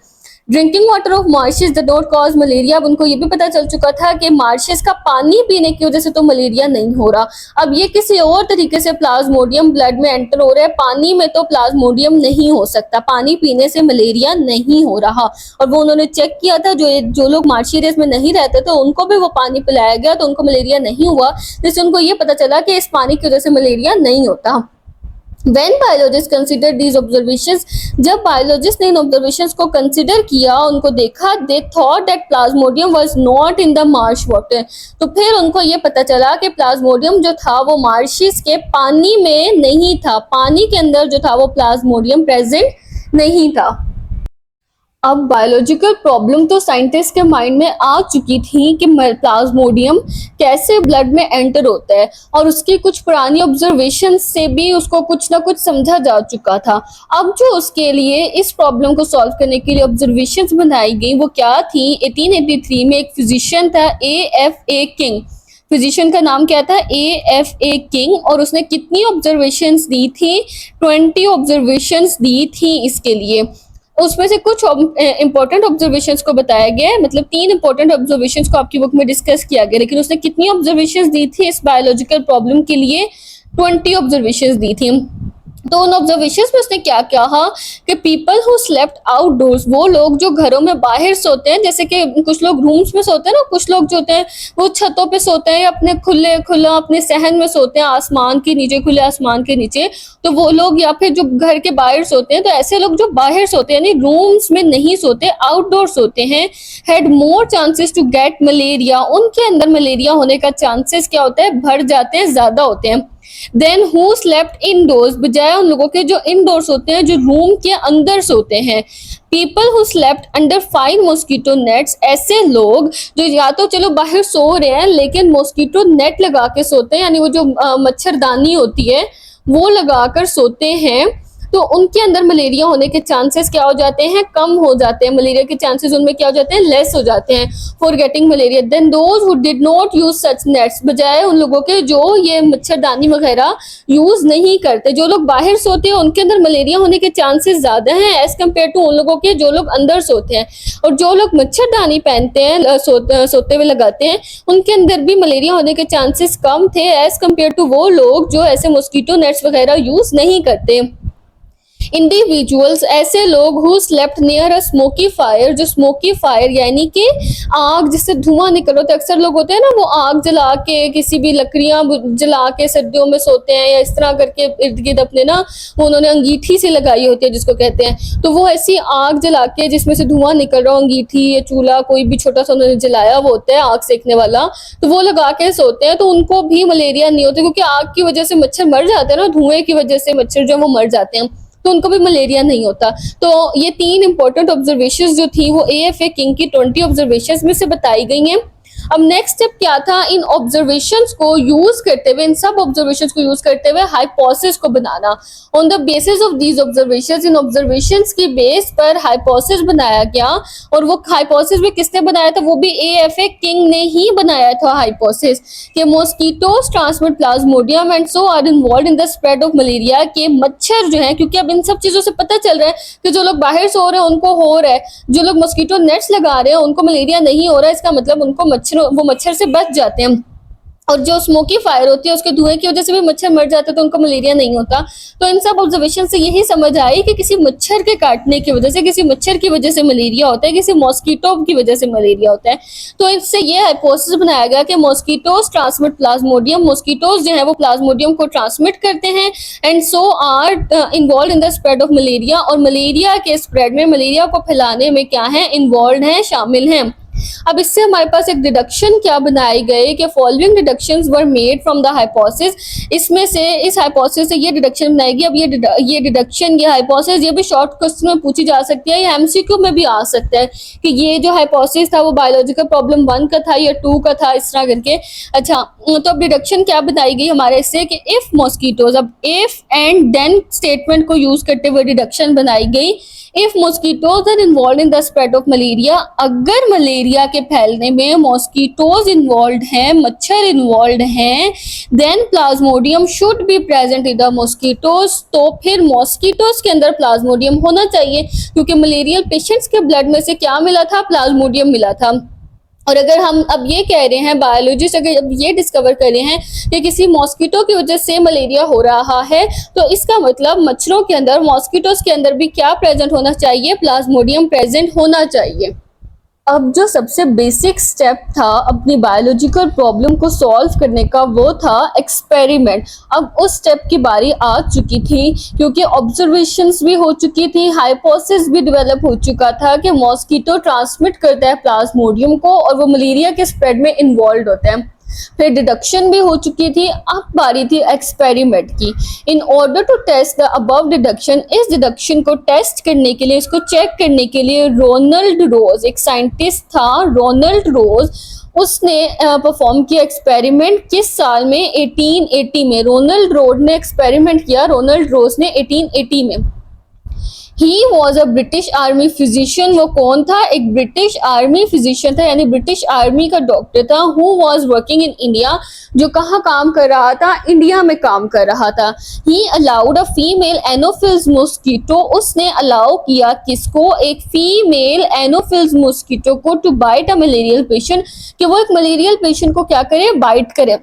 Drinking water of marches do not cause malaria. अब उनको ये भी पता चल चुका था कि मार्शेस का पानी पीने की वजह से तो मलेरिया नहीं हो रहा। अब ये किसी और तरीके से प्लाज्मोडियम ब्लड में एंटर हो रहा है, पानी में तो प्लाज्मोडियम नहीं हो सकता, पानी पीने से मलेरिया नहीं हो रहा। और वो उन्होंने चेक किया था, जो लोग मार्शी एरियाज में नहीं रहते तो उनको भी वो पानी पिलाया गया तो उनको मलेरिया नहीं हुआ, जिससे उनको ये पता चला कि इस पानी की वजह से मलेरिया नहीं होता। When biologists considered these observations, जब biologists ने इन observations को consider किया, उनको देखा, they thought that plasmodium was not in the marsh water. तो फिर उनको ये पता चला कि plasmodium जो था वो marshes के पानी में नहीं था, पानी के अंदर जो था वो plasmodium present नहीं था। अब बायोलॉजिकल प्रॉब्लम तो साइंटिस्ट के माइंड में आ चुकी थी कि प्लाज्मोडियम कैसे ब्लड में एंटर होता है और उसकी कुछ पुरानी ऑब्जर्वेशन से भी उसको कुछ ना कुछ समझा जा चुका था। अब जो उसके लिए इस प्रॉब्लम को सॉल्व करने के लिए ऑब्जर्वेशंस बनाई गई वो क्या थी, 1883 में एक फिजिशियन था A.F.A. किंग, फिजिशियन का नाम क्या था, A.F.A. किंग, और उसने कितनी ऑब्जर्वेशंस दी थी, 20 ऑब्जर्वेशंस दी थी इसके लिए। उसमें से कुछ इंपॉर्टेंट ऑब्जर्वेशंस को बताया गया है, मतलब 3 इंपॉर्टेंट ऑब्जर्वेशंस को आपकी बुक में डिस्कस किया गया, लेकिन उसने कितनी ऑब्जर्वेशंस दी थी इस बायोलॉजिकल प्रॉब्लम के लिए, 20 ऑब्जर्वेशंस दी थी। तो उन ऑब्जर्वेशंस में उसने क्या कहा कि पीपल हु स्लेप्ट आउटडोर्स, वो लोग जो घरों में बाहर सोते हैं, जैसे कि कुछ लोग रूम्स में सोते हैं ना, कुछ लोग जो होते हैं वो छतों पे सोते हैं, अपने खुला अपने सहन में सोते हैं, आसमान के नीचे, खुले आसमान के नीचे, तो वो लोग, या फिर जो घर के बाहर सोते हैं, तो ऐसे लोग जो बाहर सोते हैं, यानी रूम्स में नहीं सोते, आउटडोर सोते हैं, had more chances to get malaria, उनके अंदर मलेरिया होने का चांसेस क्या होता है, बढ़ जाते हैं, ज्यादा होते हैं। देन हु स्लेप्ट इनडोर्स, बजाय उन लोगों के जो इनडोर्स होते हैं, जो रूम के अंदर सोते हैं। People who slept under fine mosquito nets, ऐसे लोग जो या तो चलो बाहर सो रहे हैं लेकिन मॉस्किटो नेट लगा के सोते हैं, यानी वो जो मच्छरदानी होती है वो लगाकर सोते हैं, तो उनके अंदर मलेरिया होने के चांसेस क्या हो जाते हैं, कम हो जाते हैं, मलेरिया के चांसेस उनमें क्या हो जाते हैं, लेस हो जाते हैं for getting malaria. Then those who did not use such nets, बजाय उन लोगों के जो ये मच्छरदानी वगैरह यूज नहीं करते, जो लोग बाहर सोते हैं उनके अंदर मलेरिया होने के चांसेस ज्यादा हैं एज कम्पेयर टू उन लोगों के जो लोग अंदर सोते हैं। और जो लोग मच्छरदानी पहनते हैं, सोते हुए लगाते हैं, उनके अंदर भी मलेरिया होने के चांसेस कम थे एज कम्पेयर टू वो लोग जो ऐसे मॉस्किटो नेट्स वगैरह यूज नहीं करते। इंडिविजुअल्स, ऐसे लोग who slept near a smoky fire, जो स्मोकी फायर यानी कि आग जिससे धुआं निकल रहा है, अक्सर लोग होते हैं ना वो आग जला के, किसी भी लकड़ियां जला के सर्दियों में सोते हैं, या इस तरह करके इर्द गिर्द अपने ना वो उन्होंने अंगीठी से लगाई होती है जिसको कहते हैं, तो वो ऐसी आग जला के जिसमें से धुआं निकल रहा हो, अंगीठी या चूल्हा कोई भी छोटा सा उन्होंने जलाया वो होता है आग सेकने वाला, तो वो लगा के सोते हैं, तो उनको भी मलेरिया नहीं होता, क्योंकि आग की वजह से मच्छर मर जाते हैं ना, धुएं की वजह से मच्छर जो वो मर जाते हैं, तो उनको भी मलेरिया नहीं होता। तो ये 3 इंपॉर्टेंट ऑब्जर्वेशंस जो थी वो A.F.A. किंग की 20 ऑब्जर्वेशंस में से बताई गई हैं। अब नेक्स्ट स्टेप क्या था, इन ऑब्जर्वेशंस को यूज करते हुए, इन सब ऑब्जर्वेशंस को यूज करते हुए हाइपोथेसिस को बनाना। On the basis of these observations, इन ऑब्जर्वेशंस की बेस पर हाइपोथेसिस बनाया गया। और वो हाइपोथेसिस भी किसने बनाया था, वो भी AFA किंग ने ही बनाया था हाइपोथेसिस कि mosquitoes transmit plasmodium and so are involve in the spread of malaria, के मच्छर जो है, क्योंकि अब इन सब चीजों से पता चल रहा है कि जो लोग बाहर सो रहे हैं उनको हो रहा है, जो लोग मॉस्किटो नेट्स लगा रहे हैं उनको मलेरिया नहीं हो रहा है, इसका मतलब उनको वो मच्छर से बच जाते हैं। और जो स्मोकी फायर होती है उसके धुएं की वजह से भी मच्छर मर जाते हैं, तो उनको मलेरिया नहीं होता। तो इन सब ऑब्जर्वेशन से यही समझ आई कि किसी मच्छर के काटने की वजह से, किसी मच्छर की वजह से मलेरिया होता है, किसी मॉस्किटो की वजह से मलेरिया होता है। तो इससे ये हाइपोथेसिस बनाया गया कि मॉस्किटोज ट्रांसमिट प्लाज्मोडियम, मॉस्किटोज जो है वो प्लाज्मोडियम को ट्रांसमिट करते हैं and so are involve in the spread of malaria, और मलेरिया के स्प्रेड में, मलेरिया को फैलाने में क्या है, इन्वॉल्व है, शामिल हैं। अब इससे हमारे पास एक डिडक्शन क्या बनाई गई कि following deductions were made from the hypothesis, इसमें से, इस हाइपोथेसिस से ये डिडक्शन बनाएगी। अब ये डिडक्शन, ये हाइपोथेसिस, ये भी शॉर्ट क्वेश्चन में पूछी जा सकती है, या MCQ में भी आ सकता है कि ये जो हाइपोथेसिस था वो बायोलॉजिकल प्रॉब्लम 1 का था या 2 का था, इस तरह करके। अच्छा, तो अब डिडक्शन क्या बनाई गई हमारे इससे कि इफ मॉस्किटोज, अब इफ एंड देन स्टेटमेंट को यूज करते हुए डिडक्शन बनाई गई। If mosquitoes are involve in the spread of malaria, अगर मलेरिया के फैलने में मॉस्किटोज इन्वॉल्व हैं, मच्छर इन्वॉल्व हैं, then plasmodium should be present in the mosquitoes, तो फिर मॉस्किटोज के अंदर प्लाज्मोडियम होना चाहिए, क्योंकि मलेरियल पेशेंट्स के ब्लड में से क्या मिला था, प्लाज्मोडियम मिला था। और अगर हम अब ये कह रहे हैं, बायोलॉजिस्ट अगर अब ये डिस्कवर कर रहे हैं कि किसी मॉस्किटो की वजह से मलेरिया हो रहा है, तो इसका मतलब मच्छरों के अंदर, मॉस्किटोज के अंदर भी क्या प्रेजेंट होना चाहिए, प्लाज्मोडियम प्रेजेंट होना चाहिए। अब जो सबसे बेसिक स्टेप था अपनी बायोलॉजिकल प्रॉब्लम को सॉल्व करने का, वो था एक्सपेरिमेंट। अब उस स्टेप की बारी आ चुकी थी, क्योंकि ऑब्जर्वेशंस भी हो चुकी थी, हाइपोथेसिस भी डेवलप हो चुका था कि मॉस्किटो ट्रांसमिट करता है प्लाज्मोडियम को और वो मलेरिया के स्प्रेड में इन्वॉल्व होता है। फिर डिडक्शन भी हो चुकी थी, अब बारी थी एक्सपेरिमेंट की। In order to test the above deduction, इस डिडक्शन को टेस्ट करने के लिए, इसको चेक करने के लिए रोनाल्ड रोज, एक साइंटिस्ट था रोनाल्ड रोज, उसने परफॉर्म किया एक्सपेरिमेंट। किस साल में, 1880 में। रोनाल्ड रोज ने एक्सपेरिमेंट किया, रोनाल्ड रोज ने 1880 में। He was a British army physician, वो कौन था, एक ब्रिटिश आर्मी फिजिशियन था, यानी ब्रिटिश आर्मी का डॉक्टर था। Who was working in India, जो कहाँ काम कर रहा था, इंडिया में काम कर रहा था। He allowed a female anopheles mosquito, उसने अलाउ किया किसको, एक फीमेल एनोफिल्स मॉस्किटो को, to bite a malarial patient, कि वो एक मलेरियल पेशेंट को क्या करे, बाइट करे।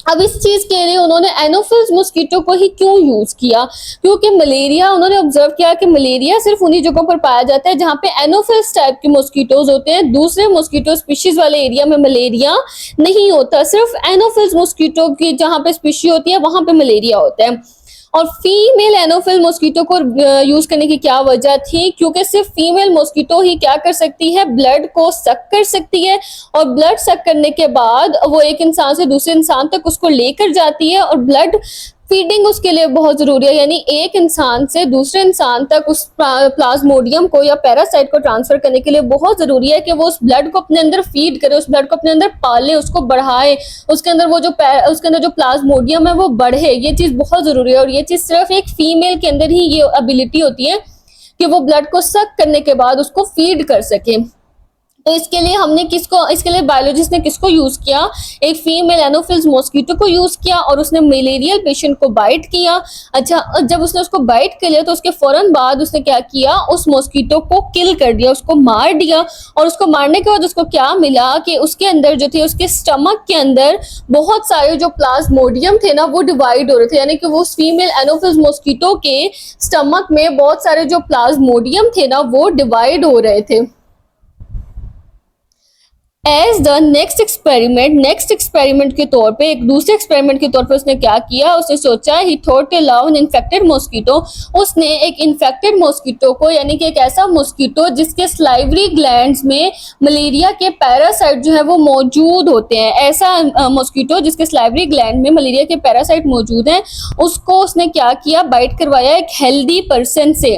अब इस चीज के लिए उन्होंने एनोफिल्स मॉस्किटो को ही क्यों यूज किया, क्योंकि मलेरिया, उन्होंने ऑब्जर्व किया कि मलेरिया सिर्फ उन्हीं जगहों पर पाया जाता है जहाँ पे एनोफिल्स टाइप के मॉस्किटोज होते हैं। दूसरे मॉस्किटो स्पीशीज वाले एरिया में मलेरिया नहीं होता, सिर्फ एनोफिल्स मॉस्किटो की जहाँ पे स्पीशी होती है वहां पे मलेरिया होता है। और फीमेल एनोफिल मॉस्किटो को यूज करने की क्या वजह थी, क्योंकि सिर्फ फीमेल मॉस्किटो ही क्या कर सकती है, ब्लड को सक कर सकती है, और ब्लड सक करने के बाद वो एक इंसान से दूसरे इंसान तक उसको लेकर जाती है, और ब्लड फीडिंग उसके लिए बहुत जरूरी है, यानी एक इंसान से दूसरे इंसान तक उस प्लाज्मोडियम को या पैरासाइट को ट्रांसफर करने के लिए बहुत जरूरी है कि वो उस ब्लड को अपने अंदर फीड करे, उस ब्लड को अपने अंदर पाले, उसको बढ़ाए, उसके अंदर जो प्लाज्मोडियम है वो बढ़े। ये चीज बहुत जरूरी है, और ये चीज सिर्फ एक फीमेल के अंदर ही ये एबिलिटी होती है कि वो ब्लड को सक करने के बाद उसको फीड कर सके। तो इसके लिए बायोलॉजिस्ट ने किसको यूज किया, एक फीमेल एनोफिल्स मॉस्किटो को यूज किया, और उसने मलेरियल पेशेंट को बाइट किया। अच्छा, जब उसने उसको बाइट कर लिया तो उसके फौरन बाद उसने क्या किया, उस मॉस्किटो को किल कर दिया, उसको मार दिया। और उसको मारने के बाद उसको क्या मिला कि उसके अंदर जो थे, उसके स्टमक के अंदर बहुत सारे जो प्लाज्मोडियम थे ना वो डिवाइड हो रहे थे, यानी कि वो उस फीमेल एनोफिल्स मॉस्किटो के स्टमक में बहुत सारे जो प्लाज्मोडियम थे ना वो डिवाइड हो रहे थे। एज द नेक्स्ट एक्सपेरिमेंट के तौर पे, एक दूसरे एक्सपेरिमेंट के तौर पे उसने क्या किया, उसने सोचा, he thought to allow an infected mosquito, उसने एक इन्फेक्टेड मॉस्किटो को, यानी कि एक ऐसा मॉस्किटो जिसके स्लाइवरी ग्लैंड्स में मलेरिया के पैरासाइट जो है वो मौजूद होते हैं, ऐसा मॉस्किटो जिसके स्लाइवरी ग्लैंड में मलेरिया के पैरासाइट मौजूद हैं, उसको उसने क्या किया, बाइट करवाया एक हेल्दी पर्सन से।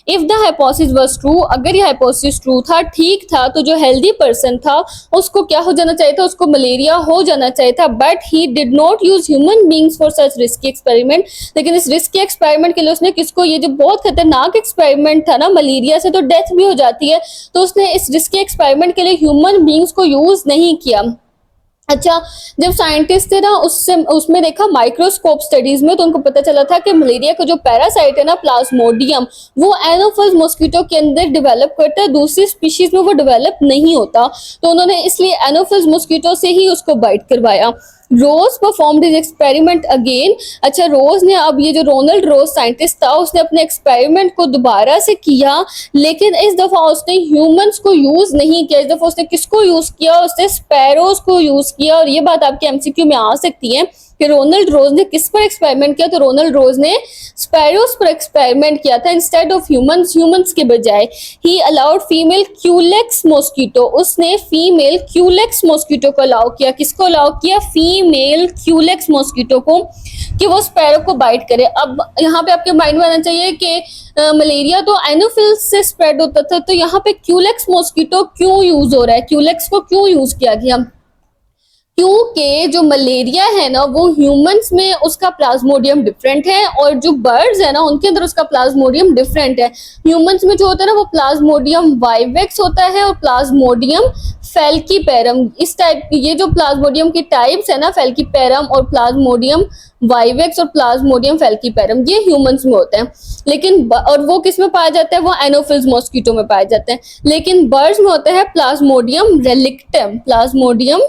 If the hypothesis was true, अगर ये हाइपोथेसिस ट्रू था, ठीक था, तो जो हेल्दी पर्सन था उसको क्या हो जाना चाहिए था, उसको मलेरिया हो जाना चाहिए था, but he did not use human beings for such risky experiment. लेकिन इस रिस्की एक्सपेरिमेंट के लिए उसने किसको, ये जो बहुत खतरनाक एक्सपेरिमेंट था ना, मलेरिया से तो डेथ भी हो जाती है, तो उसने इस रिस्की एक्सपेरिमेंट के लिए ह्यूमन बींग्स को यूज नहीं किया। अच्छा, जब साइंटिस्ट थे ना उससे उसमें देखा माइक्रोस्कोप स्टडीज में, तो उनको पता चला था कि मलेरिया का जो पैरासाइट है ना प्लाज्मोडियम, वो एनोफिल्स मॉस्किटो के अंदर डेवलप करता है, दूसरी स्पीशीज में वो डेवलप नहीं होता, तो उन्होंने इसलिए एनोफिल्स मॉस्किटो से ही उसको बाइट करवाया। रोज परफॉर्म्ड हिज एक्सपेरिमेंट अगेन। अच्छा, रोज ने, अब ये जो रोनाल्ड रोज साइंटिस्ट था, उसने अपने एक्सपेरिमेंट को दोबारा से किया, लेकिन इस दफा उसने ह्यूमंस को यूज नहीं किया। इस दफा उसने किसको यूज किया, उसने स्पैरोज को यूज किया। और ये बात आपके एमसीक्यू में आ सकती है कि रोनाल्ड रोज ने किस पर एक्सपेरिमेंट किया, तो रोनाल्ड रोज ने स्पैरोज पर एक्सपेरिमेंट किया था इंस्टेड ऑफ ह्यूमंस के बजाय। ही अलाउड फीमेल क्यूलेक्स मॉस्किटो, उसने फीमेल क्यूलेक्स मॉस्किटो को अलाउ किया। किसको अलाउ किया, फीमेल क्यूलेक्स मॉस्किटो को, कि वो स्पैरो को बाइट करे। अब यहाँ पे आपके माइंड में आना चाहिए कि मलेरिया तो एनोफिल्स से स्प्रेड होता था, तो यहाँ पे क्यूलेक्स मॉस्किटो क्यों यूज हो रहा है, क्यूलेक्स को क्यों यूज किया गया, क्योंकि जो मलेरिया है ना वो ह्यूमंस में उसका प्लाज्मोडियम डिफरेंट है, और जो बर्ड्स है ना उनके अंदर उसका प्लाज्मोडियम डिफरेंट है। ह्यूमंस में जो होता है ना वो प्लाज्मोडियम वाइवेक्स होता है और प्लाज्मोडियम फेल्कीपेरम। इस टाइप, ये जो प्लाज्मोडियम की टाइप्स है ना, फेल्कीपेरम और प्लाज्मोडियम वाइवेक्स और प्लाज्मोडियम फेल्कीपेरम, ये ह्यूमंस में होते हैं। लेकिन और वो किस में पाया जाता है, वो एनोफिल्स मॉस्किटो में पाए जाते हैं। लेकिन बर्ड्स में होता है प्लाज्मोडियम रेलिक्टम, प्लाज्मोडियम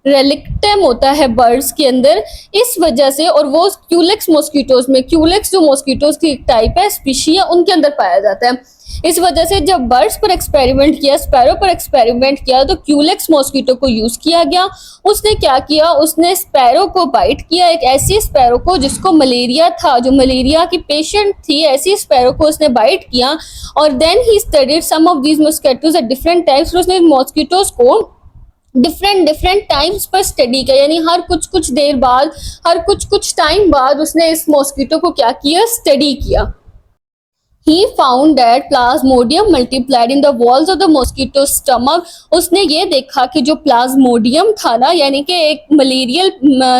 रेलिक्टम होता है बर्ड्स के अंदर, इस वजह से। और वो क्यूलेक्स मॉस्किटोज में, क्यूलेक्स जो मॉस्किटोज की टाइप है, स्पीशी है, उनके अंदर पाया जाता है। इस वजह से जब बर्ड्स पर एक्सपेरिमेंट किया, स्पैरो पर एक्सपेरिमेंट किया, तो क्यूलेक्स मॉस्किटो को यूज किया गया। उसने क्या किया, उसने स्पैरो को बाइट किया, एक ऐसी स्पैरो को जिसको मलेरिया था, जो मलेरिया की पेशेंट थी, ऐसी स्पैरो को उसने बाइट किया। और then he studied some of these mosquitoes at different types. उसने मॉस्किटोज को डिफरेंट टाइम्स पर स्टडी किया, यानी हर कुछ देर बाद, हर कुछ टाइम बाद उसने इस मॉस्किटो को क्या किया, स्टडी किया। He found that plasmodium multiplied in the walls of the mosquito stomach. उसने ये देखा कि जो प्लाज्मोडियम था ना, यानी कि एक मलेरियल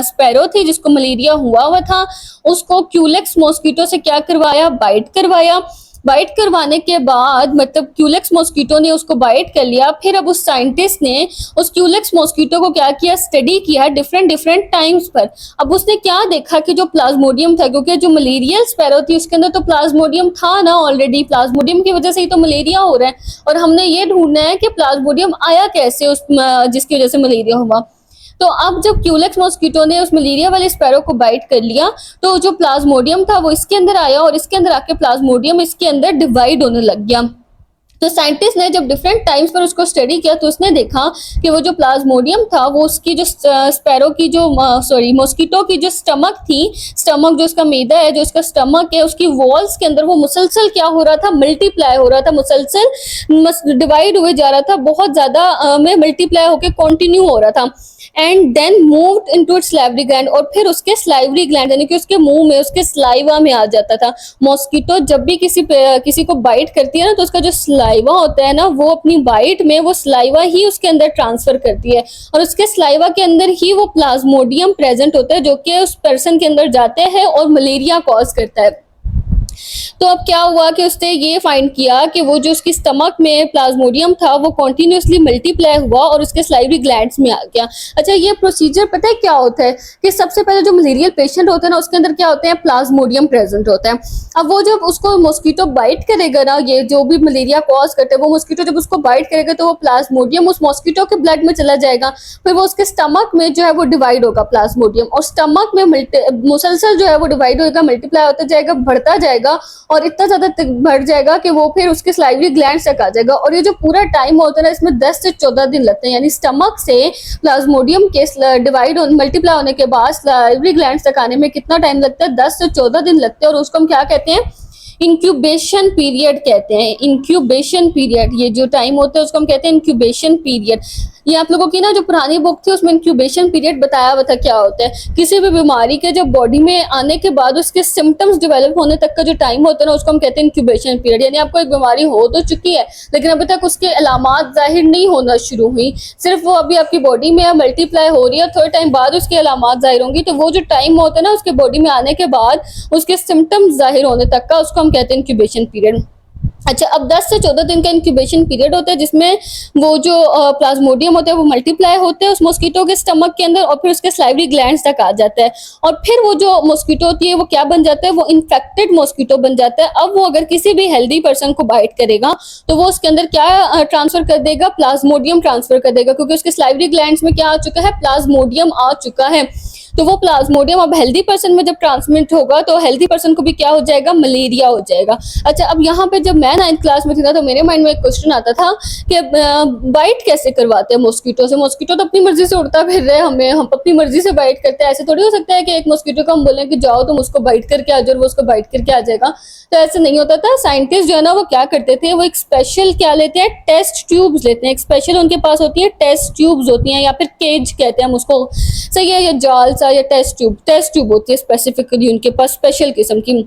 स्पैरो थी जिसको मलेरिया हुआ था, उसको क्यूलेक्स मॉस्किटो से क्या करवाया, बाइट करवाया। बाइट करवाने के बाद, मतलब क्यूलेक्स मॉस्किटो ने उसको बाइट कर लिया, फिर अब उस साइंटिस्ट ने उस क्यूलेक्स मॉस्किटो को क्या किया, स्टडी किया डिफरेंट टाइम्स पर। अब उसने क्या देखा कि जो प्लाज्मोडियम था, क्योंकि जो मलेरियल स्पैरो थी उसके अंदर तो प्लाज्मोडियम था ना ऑलरेडी, प्लाज्मोडियम की वजह से ही तो मलेरिया हो रहा है, और हमने ये ढूंढना है कि प्लाज्मोडियम आया कैसे उस जिसकी वजह से मलेरिया हुआ। तो अब जब क्यूलेक्स मॉस्किटो ने उस मलेरिया वाले स्पैरो को बाइट कर लिया, तो जो प्लाज्मोडियम था वो इसके अंदर आया, और इसके अंदर आके प्लाज्मोडियम इसके अंदर डिवाइड होने लग गया। तो साइंटिस्ट ने जब डिफरेंट टाइम्स पर उसको स्टडी किया, तो उसने देखा कि वो जो प्लाज्मोडियम था, वो उसकी जो स्पैरो की जो मॉस्किटो की जो स्टमक थी, स्टमक जो उसका मैदा है, जो उसका स्टमक है, उसकी वॉल्स के अंदर वो मुसलसल क्या हो रहा था, मल्टीप्लाई हो रहा था, मुसलसल डिवाइड हुए जा रहा था, बहुत ज्यादा में मल्टीप्लाई होकर कंटिन्यू हो रहा था। And then moved into its salivary gland, और फिर उसके सलाइवरी ग्लैंड यानी कि उसके मुंह में, उसके सलाइवा में आ जाता था। मॉस्किटो जब भी किसी को बाइट करती है ना, तो उसका जो सलाइवा होता है ना, वो अपनी बाइट में वो सलाइवा ही उसके अंदर ट्रांसफर करती है, और उसके सलाइवा के अंदर ही वो प्लाज्मोडियम प्रेजेंट होता है, जो कि उस पर्सन के अंदर जाते हैं और मलेरिया कॉज करता है। तो अब क्या हुआ कि उसने ये फाइंड किया कि वो जो उसकी स्टमक में प्लाज्मोडियम था वो कॉन्टिन्यूसली मल्टीप्लाई हुआ और उसके सलाइवरी ग्लैंड्स में आ गया। अच्छा, ये प्रोसीजर पता है क्या होता है कि सबसे पहले जो मलेरियल पेशेंट होता है ना, उसके अंदर क्या होते हैं, प्लाज्मोडियम प्रेजेंट होता है। अब वो जब उसको मॉस्किटो बाइट करेगा ना, ये जो भी मलेरिया कॉज करते हैं, वो मॉस्किटो जब उसको बाइट करेगा तो वो प्लाज्मोडियम उस मॉस्किटो के ब्लड में चला जाएगा, फिर वो उसके स्टमक में जो है वो डिवाइड होगा प्लाज्मोडियम, और स्टमक में मुसलसल जो है वो डिवाइड होगा, मल्टीप्लाई होता जाएगा, बढ़ता जाएगा, और इतना ज्यादा बढ़ जाएगा कि वो फिर उसके सलाइवरी ग्लैंड तक आ जाएगा। और ये जो पूरा टाइम होता है ना, इसमें 10 से 14 दिन लगते हैं, यानी स्टमक से प्लाज्मोडियम के डिवाइड मल्टीप्लाई होने के बाद सलाइवरी ग्लैंड तक आने में कितना टाइम लगता है, 10 से 14 दिन लगते हैं। और उसको हम क्या कहते हैं, इंक्यूबेशन पीरियड कहते हैं। इंक्यूबेशन पीरियड, ये जो टाइम होता है उसको हम कहते हैं इंक्यूबेशन पीरियड। ये आप लोगों की ना जो पुरानी बुक थी उसमें इंक्यूबेशन पीरियड बताया हुआ था क्या होता है। किसी भी बीमारी के जब बॉडी में आने के बाद उसके सिम्टम्स डेवलप होने तक का जो टाइम होता है ना उसको हम कहते हैं इंक्यूबेशन पीरियड। यानी आपको एक बीमारी हो तो चुकी है लेकिन अभी तक उसके अलामात जाहिर नहीं होना शुरू हुई, सिर्फ वो अभी आपकी बॉडी में मल्टीप्लाई हो रही है, थोड़े टाइम बाद उसके अलामात जाहिर होंगी। तो वो जो टाइम होता है ना उसके बॉडी में आने के बाद उसके सिम्टम्स जाहिर होने तक का, उसको हम कहते हैं इंक्यूबेशन पीरियड। अच्छा, अब 10 से 14 दिन का इंक्यूबेशन पीरियड होता है जिसमें वो जो प्लाज्मोडियम होता है वो मल्टीप्लाई होते हैं उस मॉस्किटो के स्टमक के अंदर और फिर उसके स्लाइवरी ग्लैंड्स तक आ जाता है और फिर वो जो मॉस्किटो होती है वो क्या बन जाता है, वो इन्फेक्टेड मॉस्किटो बन जाता है। अब वो अगर किसी भी हेल्दी पर्सन को बाइट करेगा तो वो उसके अंदर क्या ट्रांसफर कर देगा, प्लाज्मोडियम ट्रांसफर कर देगा, क्योंकि उसके स्लाइवरी ग्लैंड्स में क्या आ चुका है, प्लाज्मोडियम आ चुका है। तो वो प्लाज्मोडियम अब हेल्दी पर्सन में जब ट्रांसमिट होगा तो हेल्दी पर्सन को भी क्या हो जाएगा, मलेरिया हो जाएगा। अच्छा, अब यहाँ पे जब मैं 9th क्लास में थी ना तो मेरे माइंड में एक क्वेश्चन आता था कि बाइट कैसे करवाते हैं मॉस्किटो से। मॉस्किटो तो अपनी मर्जी से उड़ता फिर रहे, हम अपनी मर्जी से बाइट करते हैं। ऐसे थोड़ी हो सकता है कि एक मॉस्किटो को हम बोलें कि जाओ तुम उसको बाइट करके आ जाओ और वो उसको बाइट करके आ जाएगा, तो ऐसे नहीं होता था। साइंटिस्ट जो है ना वो क्या करते थे, वो एक स्पेशल क्या लेते हैं, टेस्ट ट्यूब्स लेते हैं। एक स्पेशल उनके पास होती है टेस्ट ट्यूब्स होती हैं या फिर केज कहते हैं हम उसको, सही है, या जाल सा या टेस्ट ट्यूब होती है स्पेसिफिकली उनके पास स्पेशल किस्म की,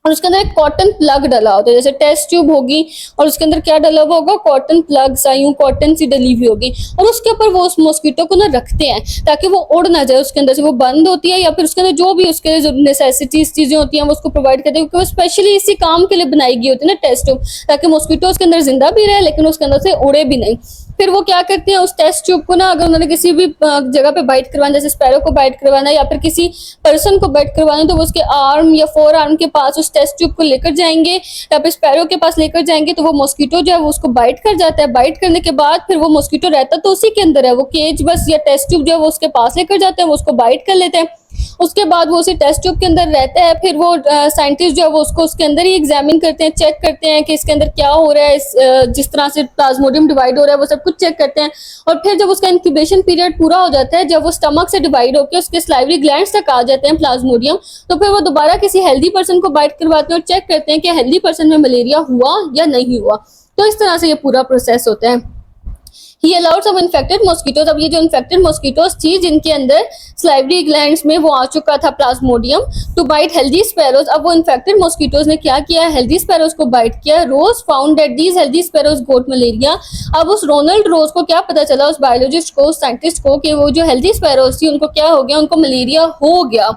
और उसके अंदर एक कॉटन प्लग डला होता है। जैसे टेस्ट ट्यूब होगी और उसके अंदर क्या डला हुआ होगा, कॉटन प्लग सा, यूं कॉटन सी डली हुई होगी और उसके ऊपर वो उस मॉस्किटो को ना रखते हैं ताकि वो उड़ ना जाए। उसके अंदर से वो बंद होती है या फिर उसके अंदर जो भी उसके लिए जो नेसेसिटीज चीजें होती हैं वो उसको प्रोवाइड करते हैं, क्योंकि वो स्पेशली इसी काम के लिए बनाई गई होती है ना टेस्ट ट्यूब, ताकि मॉस्किटो उसके अंदर जिंदा भी रहे लेकिन उसके अंदर से उड़े भी नहीं। फिर वो क्या करते हैं, उस टेस्ट ट्यूब को ना अगर उन्होंने किसी भी जगह पे बाइट करवाना, जैसे स्पैरो को बाइट करवाना या फिर किसी पर्सन को बाइट करवाना, तो वो उसके आर्म या फोर आर्म के पास उस टेस्ट ट्यूब को लेकर जाएंगे या फिर स्पैरो के पास लेकर जाएंगे तो वो मॉस्किटो जो है वो उसको बाइट कर जाता है। बाइट करने के बाद फिर वो मॉस्किटो रहता तो उसी के अंदर है, वो केज बस या टेस्ट ट्यूब जो है वो उसके पास लेकर जाते हैं, वो उसको बाइट कर लेते हैं। उसके बाद वो उसी टेस्ट ट्यूब के अंदर रहता है। फिर वो साइंटिस्ट जो है वो उसको उसके अंदर ही एग्जामिन करते हैं, चेक करते हैं कि इसके अंदर क्या हो रहा है, जिस तरह से प्लाज्मोडियम डिवाइड हो रहा है वो सब कुछ चेक करते हैं। और फिर जब उसका इंक्यूबेशन पीरियड पूरा हो जाता है, जब वो स्टमक से डिवाइड होकर उसके स्लाइवरी ग्लैंड्स तक आ जाते हैं प्लाज्मोडियम, तो फिर वो दोबारा किसी हेल्दी पर्सन को बाइट करवाते हैं और चेक करते हैं कि हेल्दी पर्सन में मलेरिया हुआ या नहीं हुआ। तो इस तरह से ये पूरा प्रोसेस होता है। He allowed some infected mosquitoes। अब ये जो infected mosquitoes थी जिनके अंदर स्लाइवरी ग्लैंड्स में वो आ चुका था plasmodium, to bite healthy sparrows. अब वो इन्फेक्टेड मॉस्किटोज ने क्या किया, हेल्दी स्पैरोज को बाइट किया। Ross found that these healthy sparrows got malaria. अब उस रोनाल्ड रोज को क्या पता चला, उस बायोलॉजिस्ट को, उस साइंटिस्ट को, कि वो जो हेल्दी स्पैरोज थी उनको क्या हो गया, उनको मलेरिया हो गया।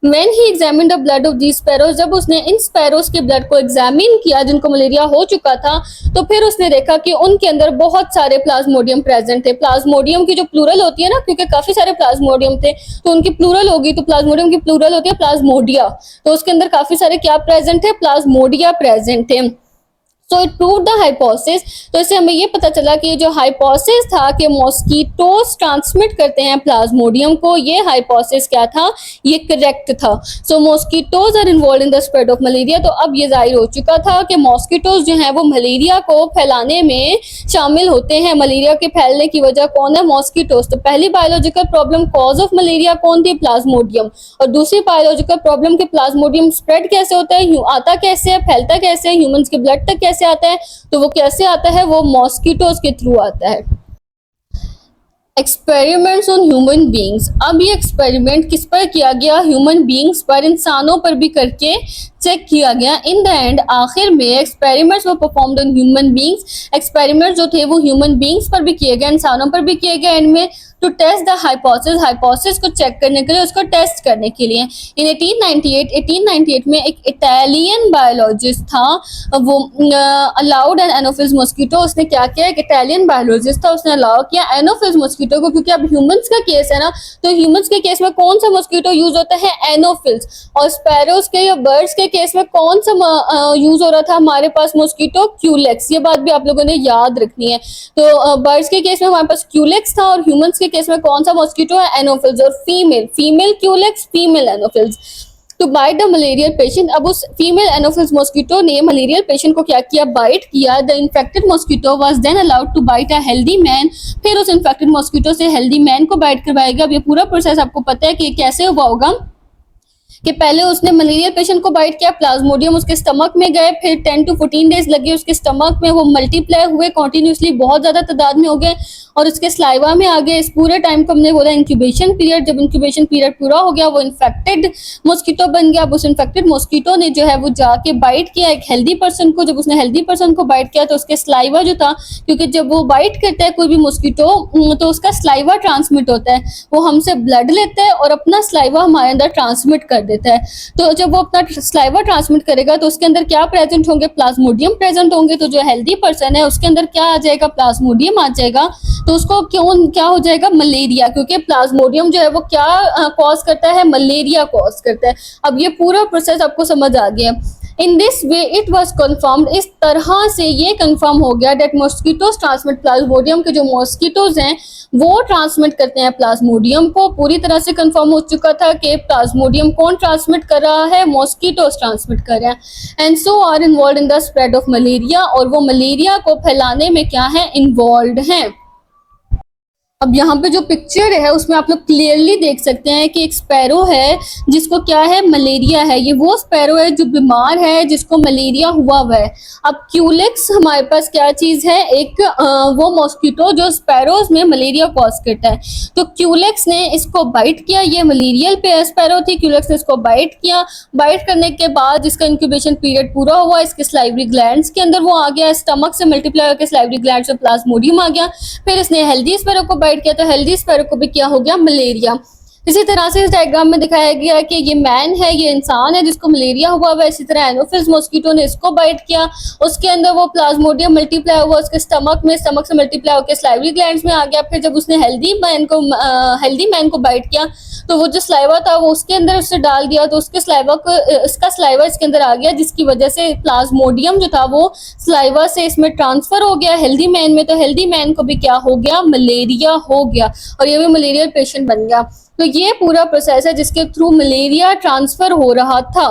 When he examined the blood of these sparrows, जब उसने इन स्पैरोज के ब्लड को एग्जामिन किया जिनको मलेरिया हो चुका था, तो फिर उसने देखा कि उनके अंदर बहुत सारे प्लाज्मोडियम प्रेजेंट थे। प्लाज्मोडियम की जो प्लूरल होती है ना, क्योंकि काफी सारे प्लाज्मोडियम थे तो उनकी प्लूरल होगी, तो प्लाज्मोडियम की प्लूरल होती है प्लाज्मोडिया, तो उसके अंदर काफी सारे क्या प्रेजेंट थे, प्लाज्मोडिया प्रेजेंट थे। So it prove the hypothesis. तो इससे हमें ये पता चला कि जो हाइपोथेसिस था कि मॉस्किटोज ट्रांसमिट करते हैं प्लाज्मोडियम को, ये हाइपोथेसिस क्या था, ये करेक्ट था। So mosquitoes are involve in the spread of malaria. तो अब ये जाहिर हो चुका था कि मॉस्किटोज जो हैं वो मलेरिया को फैलाने में शामिल होते हैं। मलेरिया के फैलने की वजह कौन है, मॉस्किटोज। तो पहली biological problem cause of malaria कौन थी, प्लाज्मोडियम। और दूसरी बायोलॉजिकल प्रॉब्लम के प्लाज्मोडियम स्प्रेड कैसे होता है, आता कैसे है, फैलता कैसे है, ह्यूमंस के ब्लड तक कैसे आता है, तो वो कैसे आता है, वो मॉस्किटोज के थ्रू आता है। Experiments on human beings. अब ये एक्सपेरिमेंट किस पर किया गया, ह्यूमन बींग्स पर, इंसानों पर भी करके चेक किया गया। इन द एंड, आखिर में experiments were performed on human beings. Experiment जो थे वो ह्यूमन बींग्स पर भी किए गए, इंसानों पर भी किए गए। एंड में to test the hypothesis, hypothesis को चेक करने के लिए, उसको टेस्ट करने के लिए। इन 1898 में एक इटालियन बायोलॉजिस्ट था, वो अलाउड एन एनोफिल्स मॉस्किटो। उसने क्या किया, एक इटालियन बायोलॉजिस्ट था, उसने अलाउ किया एनोफिल्स मॉस्किटो को, क्योंकि अब ह्यूमंस का केस है ना, तो ह्यूमंस के केस में कौन सा मॉस्किटो यूज होता है, एनोफिल्स। और स्पैरोज के या बर्ड्स के केस में कौन सा यूज हो रहा था हमारे पास, मॉस्किटो क्यूलेक्स। ये बात भी आप लोगों ने याद रखनी है। तो बर्ड्स के केस में हमारे पास क्यूलेक्स था और ह्यूमंस के केस में कौन सा मॉस्किटो है, एनोफिल्स। और female culex, female anopheles. To bite the malarial patient. अब उस फीमेल एनोफिल्स मॉस्किटो ने मलेरियल पेशेंट को क्या किया, बाइट किया। The infected mosquito was then allowed to bite a healthy man. फिर उस इन्फेक्टेड मॉस्किटो से हेल्दी मैन को बाइट करवाएगा। अब ये पूरा प्रोसेस आपको पता है कि कैसे हुआ होगा। कि पहले उसने मलेरिया पेशेंट को बाइट किया, प्लाज्मोडियम उसके स्टमक में गए, फिर 10 to 14 डेज लगे उसके स्टमक में, वो मल्टीप्लाई हुए कॉन्टिन्यूसली, बहुत ज्यादा तादाद में हो गए और उसके स्लाइवा में आ गए। इस पूरे टाइम को हमने बोला इंक्यूबेशन पीरियड। जब इंक्यूबेशन पीरियड पूरा हो गया, वो इन्फेक्टेड मॉस्किटो बन गया। उस इन्फेक्टेड मॉस्किटो ने जो है वो जाके बाइट किया एक हेल्दी पर्सन को। जब उसने हेल्दी पर्सन को बाइट किया तो उसके स्लाइवा जो था, क्योंकि जब वो बाइट करता है कोई भी मॉस्किटो तो उसका स्लाइवा ट्रांसमिट होता है, वो हमसे ब्लड लेता है और अपना स्लाइवा हमारे अंदर ट्रांसमिट कर देता है। तो जब वो अपना स्लाइवा ट्रांसमिट करेगा तो उसके अंदर क्या प्रेजेंट होंगे, प्लाज्मोडियम प्रेजेंट होंगे। तो जो हेल्दी पर्सन है उसके अंदर क्या आ जाएगा, प्लाज्मोडियम आ जाएगा। तो उसको क्या हो जाएगा, मलेरिया, क्योंकि प्लाज्मोडियम जो है वो क्या कॉज करता है, मलेरिया कॉज करता है। अब ये पूरा प्रोसेस आपको समझ आ गया। In this way it was confirmed, इस तरह से ये कंफर्म हो गया दैट मॉस्किटोज ट्रांसमिट प्लाज्मोडियम, के जो मॉस्किटोज हैं वो ट्रांसमिट करते हैं प्लाज्मोडियम को। पूरी तरह से कंफर्म हो चुका था कि प्लाज्मोडियम कौन ट्रांसमिट कर रहा है, मॉस्किटोज ट्रांसमिट कर रहे हैं। And so are involve in the spread of malaria, और वो मलेरिया को फैलाने में क्या है, इन्वॉल्व हैं। अब यहाँ पे जो पिक्चर है उसमें आप लोग क्लियरली देख सकते हैं कि एक स्पैरो है जिसको क्या है, मलेरिया है। ये वो स्पैरो है जो बीमार है, जिसको मलेरिया हुआ हुआ है। अब क्यूलेक्स हमारे पास क्या चीज़ है, एक वो मॉस्किटो जो स्पैरोज में मलेरिया कॉज करता है। तो क्यूलेक्स ने इसको बाइट किया, ये मलेरियल स्पैरो थी, क्यूलेक्स ने इसको बाइट किया। बाइट करने के बाद इसका इंक्यूबेशन पीरियड पूरा हुआ, इसके स्लाइवरी ग्लैंड्स के अंदर वो आ गया, स्टमक से मल्टीप्लाई होकर स्लाइवरी ग्लैंड्स में प्लाज्मोडियम आ गया। फिर इसने हेल्दी स्पैरो को बाइट किया तो हेल्दी स्पैरो को भी क्या हो गया, मलेरिया। इसी तरह से इस डायग्राम में दिखाया गया कि ये मैन है, ये इंसान है जिसको मलेरिया हुआ है। इसी तरह एनोफिल्स मॉस्किटो ने इसको बाइट किया, उसके अंदर वो प्लाज्मोडियम मल्टीप्लाई हुआ उसके स्टमक में, स्टमक से मल्टीप्लाई होकर स्लाइवरी ग्लैंड्स में आ गया। फिर जब उसने हेल्दी मैन को बाइट किया तो वो जो स्लाइवा था वो उसके अंदर उससे डाल दिया, तो उसके इसका स्लाइवा इसके अंदर आ गया, जिसकी वजह से प्लाज्मोडियम जो था वो स्लाइवा से इसमें ट्रांसफर हो गया हेल्दी मैन में। तो हेल्दी मैन को भी क्या हो गया, मलेरिया हो गया, और ये भी मलेरियल पेशेंट बन गया। तो ये पूरा प्रोसेस है जिसके थ्रू मलेरिया ट्रांसफर हो रहा था।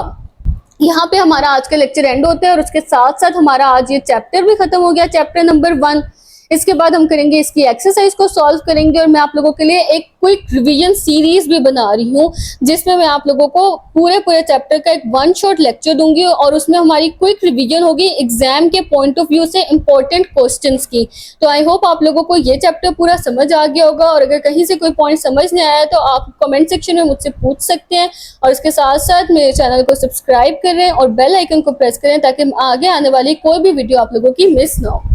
यहाँ पे हमारा आज का लेक्चर एंड होता है और उसके साथ साथ हमारा आज ये चैप्टर भी खत्म हो गया, चैप्टर नंबर 1। इसके बाद हम करेंगे इसकी एक्सरसाइज को सॉल्व करेंगे, और मैं आप लोगों के लिए एक क्विक रिवीजन सीरीज भी बना रही हूँ जिसमें मैं आप लोगों को पूरे चैप्टर का एक 1 शॉट लेक्चर दूंगी, और उसमें हमारी क्विक रिवीजन होगी एग्जाम के पॉइंट ऑफ व्यू से इंपॉर्टेंट क्वेश्चंस की। तो आई होप आप लोगों को ये चैप्टर पूरा समझ आ गया होगा, और अगर कहीं से कोई पॉइंट समझ नहीं आया तो आप कमेंट सेक्शन में मुझसे पूछ सकते हैं। और इसके साथ साथ मेरे चैनल को सब्सक्राइब करें और बेल आइकन को प्रेस करें ताकि आगे आने वाली कोई भी वीडियो आप लोगों की मिस ना हो।